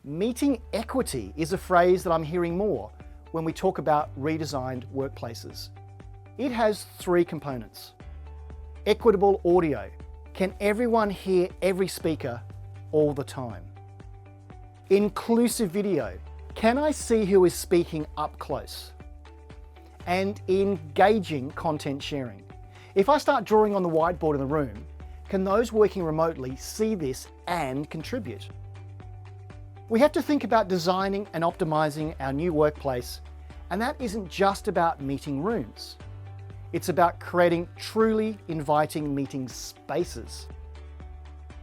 Meeting equity is a phrase that I'm hearing more when we talk about redesigned workplaces. It has three components. Equitable audio. Can everyone hear every speaker all the time? Inclusive video. Can I see who is speaking up close? And engaging content sharing. If I start drawing on the whiteboard in the room, can those working remotely see this and contribute? We have to think about designing and optimizing our new workplace, and that isn't just about meeting rooms. It's about creating truly inviting meeting spaces.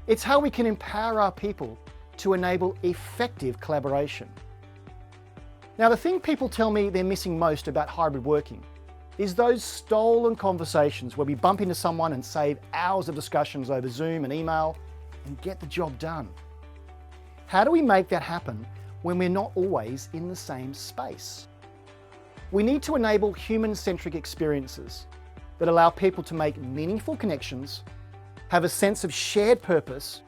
It's how we can empower our people to enable effective collaboration. Now, the thing people tell me they're missing most about hybrid working is those stolen conversations where we bump into someone and save hours of discussions over Zoom and email and get the job done. How do we make that happen when we're not always in the same space? We need to enable human-centric experiences that allow people to make meaningful connections, have a sense of shared purpose,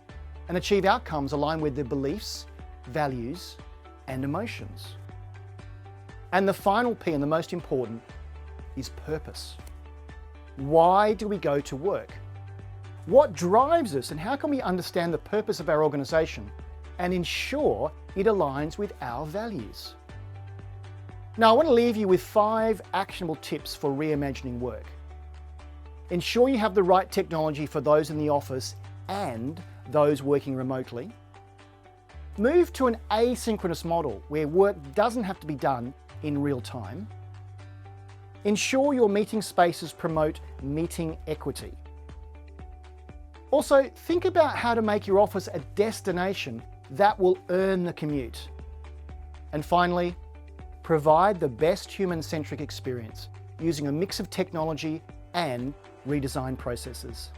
and achieve outcomes aligned with their beliefs, values, and emotions. And the final P, and the most important, is purpose. Why do we go to work? What drives us, and how can we understand the purpose of our organization and ensure it aligns with our values? Now, I want to leave you with 5 actionable tips for reimagining work. Ensure you have the right technology for those in the office and those working remotely. Move to an asynchronous model where work doesn't have to be done in real time. Ensure your meeting spaces promote meeting equity. Also, think about how to make your office a destination that will earn the commute. And finally, provide the best human-centric experience using a mix of technology and redesigned processes.